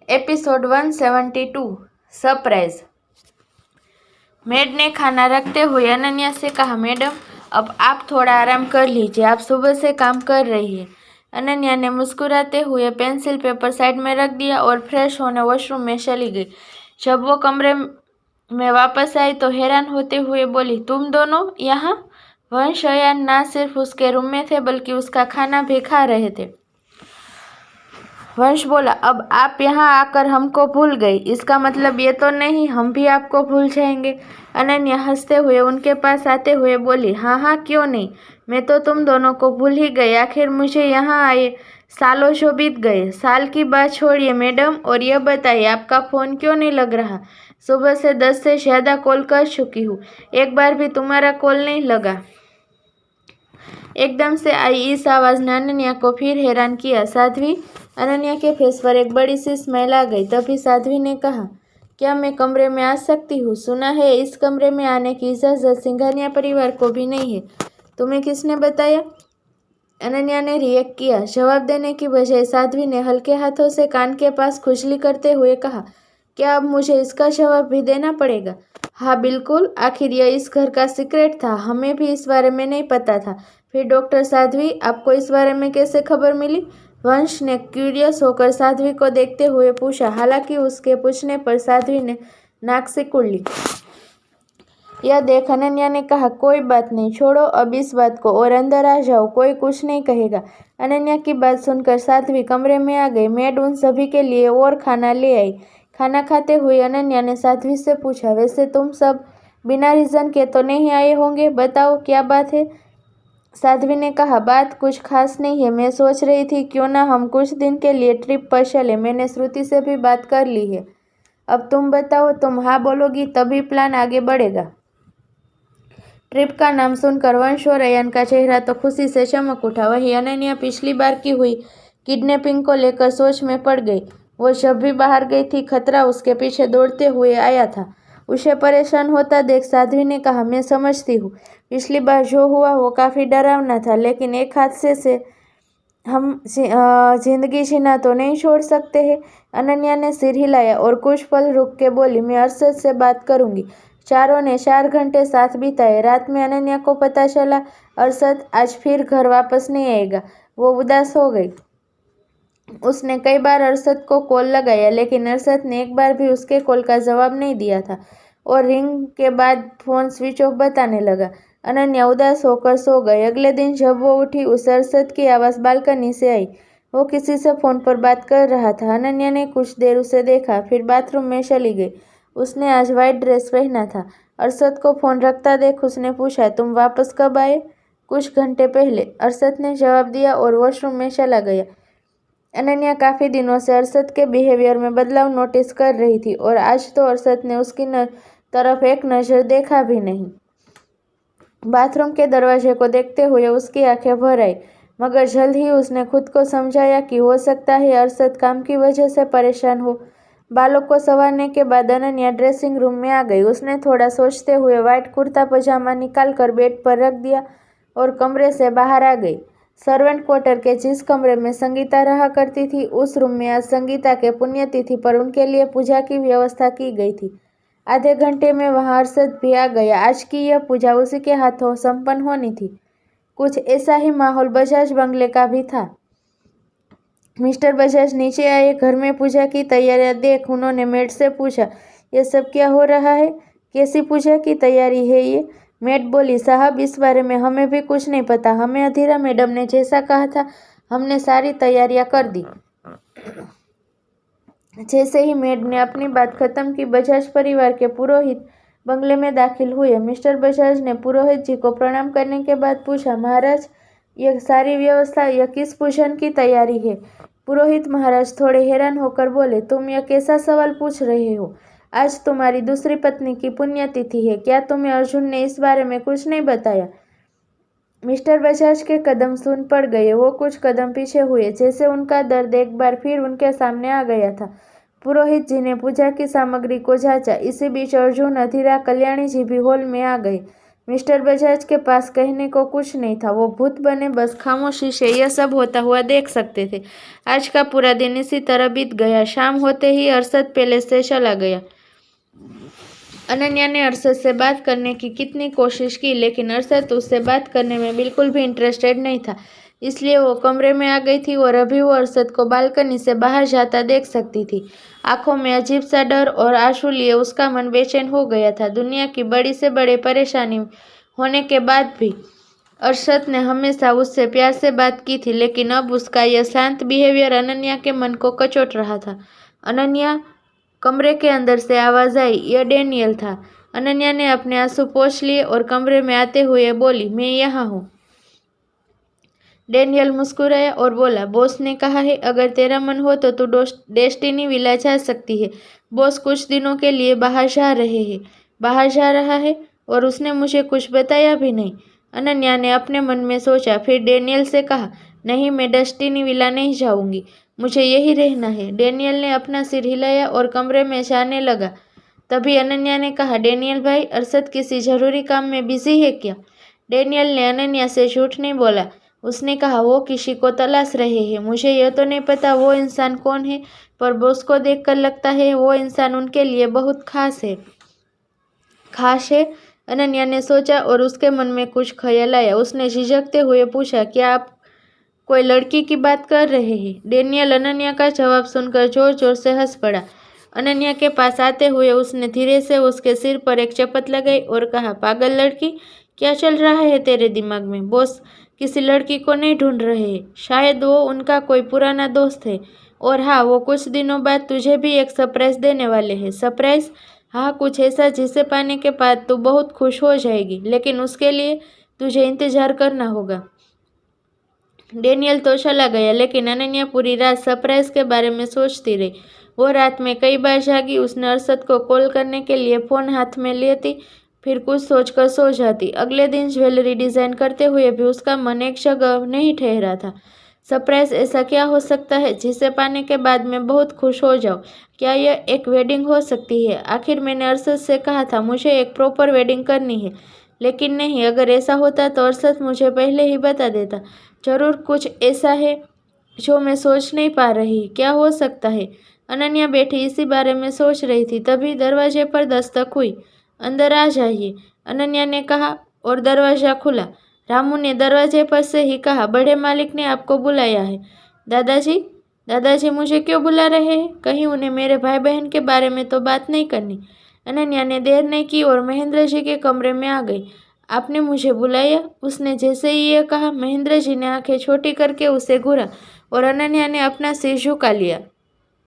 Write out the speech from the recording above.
Episode 172 surprise. Made ने खाना रखते हुए अनन्या से कहा, मैडम अब आप थोड़ा आराम कर लीजिए, आप सुबह से काम कर रही है। अनन्या ने मुस्कुराते हुए पेंसिल पेपर साइड में रख दिया और फ्रेश होने वॉशरूम में चली गई। जब वो कमरे में वापस आई तो हैरान होते हुए बोली, तुम दोनों यहाँ? वंश अयान ना सिर्फ उसके रूम में थे बल्कि उसका खाना भी खा रहे थे। वंश बोला, अब आप यहाँ आकर हमको भूल गई, इसका मतलब ये तो नहीं हम भी आपको भूल जाएंगे। अनन्या हंसते हुए उनके पास आते हुए बोली, हाँ हाँ क्यों नहीं, मैं तो तुम दोनों को भूल ही गई। आखिर मुझे यहाँ आए सालों जो बीत गए। साल की बात छोड़िए मैडम, और यह बताइए आपका फ़ोन क्यों नहीं लग रहा? सुबह से 10 से ज़्यादा कॉल कर चुकी हूँ, एक बार भी तुम्हारा कॉल नहीं लगा। एकदम से आई इस आवाज़ ने अनन्या को फिर हैरान किया। साध्वी? अनन्या के फेस पर एक बड़ी सी स्माइल आ गई। तभी साध्वी ने कहा, क्या मैं कमरे में आ सकती हूँ? सुना है इस कमरे में आने की इजाज़त सिंघानिया परिवार को भी नहीं है। तुम्हें किसने बताया? अनन्या ने रिएक्ट किया। जवाब देने की बजाय साध्वी ने हल्के हाथों से कान के पास खुजली करते हुए कहा, क्या अब मुझे इसका जवाब भी देना पड़ेगा? हाँ बिल्कुल, आखिर यह इस घर का सीक्रेट था, हमें भी इस बारे में नहीं पता था। फिर डॉक्टर साध्वी, आपको इस बारे में कैसे खबर मिली? वंश ने क्यूरियस होकर साध्वी को देखते हुए पूछा। हालांकि उसके पूछने पर साध्वी ने नाक सिकुड़ ली। यह देख अनन्या ने कहा, कोई बात नहीं, छोड़ो अब इस बात को और अंदर आ जाओ, कोई कुछ नहीं कहेगा। अनन्या की बात सुनकर साध्वी कमरे में आ गई। मेड उन सभी के लिए और खाना ले आई। खाना खाते हुए अनन्या ने साध्वी से पूछा, वैसे तुम सब बिना रीज़न के तो नहीं आए होंगे, बताओ क्या बात है? साध्वी ने कहा, बात कुछ खास नहीं है, मैं सोच रही थी क्यों ना हम कुछ दिन के लिए ट्रिप पर चले, मैंने श्रुति से भी बात कर ली है। अब तुम बताओ, तुम हाँ बोलोगी तभी प्लान आगे बढ़ेगा। ट्रिप का नाम सुनकर वंश और अयान का चेहरा तो खुशी से चमक उठा। वहीं अनन्या पिछली बार की हुई किडनैपिंग को लेकर सोच में पड़ गई। वो जब भी बाहर गई थी खतरा उसके पीछे दौड़ते हुए आया था। उसे परेशान होता देख साध्वी ने कहा, मैं समझती हूँ, पिछली बार जो हुआ वो काफ़ी डरावना था, लेकिन एक हादसे से हम जिंदगी जीना तो नहीं छोड़ सकते हैं। अनन्या ने सिर हिलाया और कुछ पल रुक के बोली, मैं अरशद से बात करूंगी। चारों ने 4 घंटे साथ बिताए। रात में अनन्या को पता चला अरशद आज फिर घर वापस नहीं आएगा। वो उदास हो गई। उसने कई बार अरशद को कॉल लगाया, लेकिन अरशद ने एक बार भी उसके कॉल का जवाब नहीं दिया था और रिंग के बाद फ़ोन स्विच ऑफ बताने लगा। अनन्या उदास होकर सो गई। अगले दिन जब वो उठी उस अरशद की आवाज़ बालकनी से आई। वो किसी से फ़ोन पर बात कर रहा था। अनन्या ने कुछ देर उसे देखा, फिर बाथरूम में चली गई। उसने आज वाइट ड्रेस पहना था। अरशद को फ़ोन रखता देख उसने पूछा, तुम वापस कब आए? कुछ घंटे पहले, अरशद ने जवाब दिया और वॉशरूम में चला गया। अनन्या काफ़ी दिनों से अरशद के बिहेवियर में बदलाव नोटिस कर रही थी और आज तो अरशद ने उसकी तरफ एक नज़र देखा भी नहीं। बाथरूम के दरवाजे को देखते हुए उसकी आंखें भर आई, मगर जल्द ही उसने खुद को समझाया कि हो सकता है अरशद काम की वजह से परेशान हो। बालों को संवारने के बाद अनन्या ड्रेसिंग रूम में आ गई। उसने थोड़ा सोचते हुए वाइट कुर्ता पजामा निकालकर बेड पर रख दिया और कमरे से बाहर आ गई। सर्वेंट क्वार्टर के जिस कमरे में संगीता रहा करती थी, उस रूम में आज संगीता के पुण्यतिथि पर उनके लिए पूजा की व्यवस्था की गई थी। आधे घंटे में वहां अरशद भी आ गया। आज की यह पूजा उसी के हाथों संपन्न होनी थी। कुछ ऐसा ही माहौल बजाज बंगले का भी था। मिस्टर बजाज नीचे आए। घर में पूजा की तैयारियां देख उन्होंने मेड से पूछा, यह सब क्या हो रहा है? कैसी पूजा की तैयारी है ये? मेड बोली, साहब इस बारे में हमें भी कुछ नहीं पता, हमें अधीरा मैडम ने जैसा कहा था हमने सारी तैयारियां कर दी। जैसे ही मेड ने अपनी बात खत्म की, बजाज परिवार के पुरोहित बंगले में दाखिल हुए। मिस्टर बजाज ने पुरोहित जी को प्रणाम करने के बाद पूछा, महाराज यह सारी व्यवस्था, यह किस पूजन की तैयारी है? पुरोहित महाराज थोड़े हैरान होकर बोले, तुम यह कैसा सवाल पूछ रहे हो? आज तुम्हारी दूसरी पत्नी की पुण्यतिथि है, क्या तुम्हें अर्जुन ने इस बारे में कुछ नहीं बताया? मिस्टर बजाज के कदम सुन पड़ गए। वो कुछ कदम पीछे हुए, जैसे उनका दर्द एक बार फिर उनके सामने आ गया था। पुरोहित जी ने पूजा की सामग्री को जांचा। इसी बीच अर्जुन, अधीरा, कल्याणी जी भी हॉल में आ गए। मिस्टर बजाज के पास कहने को कुछ नहीं था। वो भूत बने बस खामोशी से यह सब होता हुआ देख सकते थे। आज का पूरा दिन इसी तरह बीत गया। शाम होते ही अरशद पैलेस से चला गया। अनन्या ने अरशद से बात करने की कितनी कोशिश की, लेकिन अरशद उससे बात करने में बिल्कुल भी इंटरेस्टेड नहीं था। इसलिए वो कमरे में आ गई थी और अभी वो अरशद को बालकनी से बाहर जाता देख सकती थी। आंखों में अजीब सा डर और आंसू लिए उसका मन बेचैन हो गया था। दुनिया की बड़ी से बड़ी परेशानी होने के बाद भी अरशद ने हमेशा उससे प्यार से बात की थी, लेकिन अब उसका यह शांत बिहेवियर अनन्या के मन को कचोट रहा था। अनन्या, कमरे के अंदर से आवाज आई। यह डेनियल था। अनन्या ने अपने आंसू पोंछ लिए और कमरे में आते हुए बोली, मैं यहाँ हूँ। डेनियल मुस्कुराया और बोला, बॉस ने कहा है अगर तेरा मन हो तो तू डेस्टिनी विला जा सकती है। बॉस कुछ दिनों के लिए बाहर जा रहा है और उसने मुझे कुछ बताया भी नहीं। अनन्या ने अपने मन में सोचा, फिर डेनियल से कहा, नहीं, मैं डेस्टिनी विला नहीं जाऊंगी, मुझे यही रहना है। डेनियल ने अपना सिर हिलाया और कमरे में जाने लगा। तभी अनन्या ने कहा, डेनियल भाई, अरशद किसी जरूरी काम में बिजी है क्या? डेनियल ने अनन्या से झूठ नहीं बोला। उसने कहा, वो किसी को तलाश रहे हैं। मुझे यह तो नहीं पता वो इंसान कौन है, पर बॉस को देखकर लगता है वो इंसान उनके लिए बहुत खास है। अनन्या ने सोचा और उसके मन में कुछ ख्याल आया। उसने झिझकते हुए पूछा, क्या आप कोई लड़की की बात कर रहे हैं? डेनियल अनन्या का जवाब सुनकर जोर जोर से हंस पड़ा। अनन्या के पास आते हुए उसने धीरे से उसके सिर पर एक चपत लगाई और कहा, पागल लड़की, क्या चल रहा है तेरे दिमाग में? बॉस किसी लड़की को नहीं ढूंढ रहे हैं, शायद वो उनका कोई पुराना दोस्त है। और हाँ, वो कुछ दिनों बाद तुझे भी एक सरप्राइज देने वाले हैं। सरप्राइज? हाँ, कुछ ऐसा जिसे पाने के बाद तू बहुत खुश हो जाएगी, लेकिन उसके लिए तुझे इंतजार करना होगा। डेनियल तो चला गया, लेकिन अनन्या पूरी रात सरप्राइज के बारे में सोचती रही। वो रात में कई बार जागी। उसने अरशद को कॉल करने के लिए फ़ोन हाथ में लेती, फिर कुछ सोचकर सो जाती। अगले दिन ज्वेलरी डिज़ाइन करते हुए भी उसका मन एक जगह नहीं ठहरा था। सरप्राइज ऐसा क्या हो सकता है जिसे पाने के बाद मैं बहुत खुश हो जाऊं? क्या यह एक वेडिंग हो सकती है? आखिर मैंने अरशद से कहा था मुझे एक प्रॉपर वेडिंग करनी है, लेकिन नहीं, अगर ऐसा होता तो अरशद मुझे पहले ही बता देता। जरूर कुछ ऐसा है जो मैं सोच नहीं पा रही। क्या हो सकता है? अनन्या बैठी इसी बारे में सोच रही थी, तभी दरवाजे पर दस्तक हुई। अंदर आ जाइए, अनन्या ने कहा और दरवाज़ा खुला। रामू ने दरवाजे पर से ही कहा, बड़े मालिक ने आपको बुलाया है। दादाजी मुझे क्यों बुला रहे हैं? कहीं उन्हें मेरे भाई बहन के बारे में तो बात नहीं करनी। अनन्या ने देर नहीं की और महेंद्र जी के कमरे में आ गई। आपने मुझे बुलाया? उसने जैसे ही ये कहा, महेंद्र जी ने आंखें छोटी करके उसे घूरा और अनन्या ने अपना सिर झुका लिया।